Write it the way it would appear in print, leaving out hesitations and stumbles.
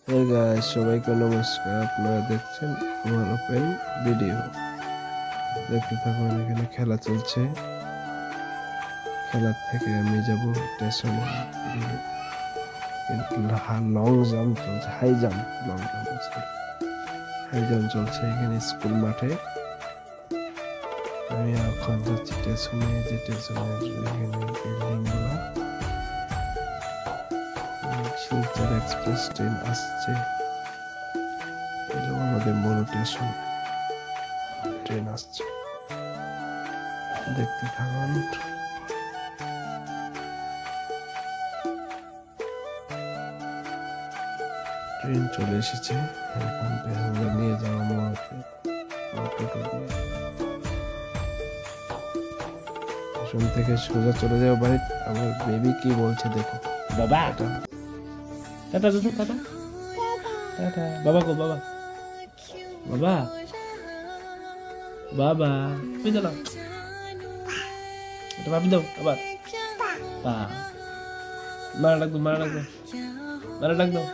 Hey guys, সবাইকে নমস্কার। আপনারা দেখছেন আমার ওপেন ভিডিও। দেখতে থাকুন, এখানে খেলা চলছে। খেলার থেকে আমি যাব স্টেশনে। লং জাম্প চলছে, high jump, long jump high jump চলছে এখানে স্কুল মাঠে। আমি এখন যাচ্ছি স্টেশনে। যে স্টেশনের এখানে বিল্ডিং গুলা, শিলচর এক্সপ্রেস ট্রেন আসছে। আমাদের বড় স্টেশন, ট্রেন আসছে, দেখতে থাকুন। ট্রেন চলে এসেছে। এখন প্যাসেঞ্জার নিয়ে যাওয়া মহাতে টোটো দিয়ে স্টেশন থেকে সোজা চলে যাও বাড়ি। আমার বেবি কি বলছে দেখো। বাবা এটা টাটা দাদু টাটা টাটা বাবা গো বাবা বাবা বাবা তুমি দাও এটা ভাবি দাও আবার বা মারা ডাক দাও মারা ডাক দাও মারা ডাক দাও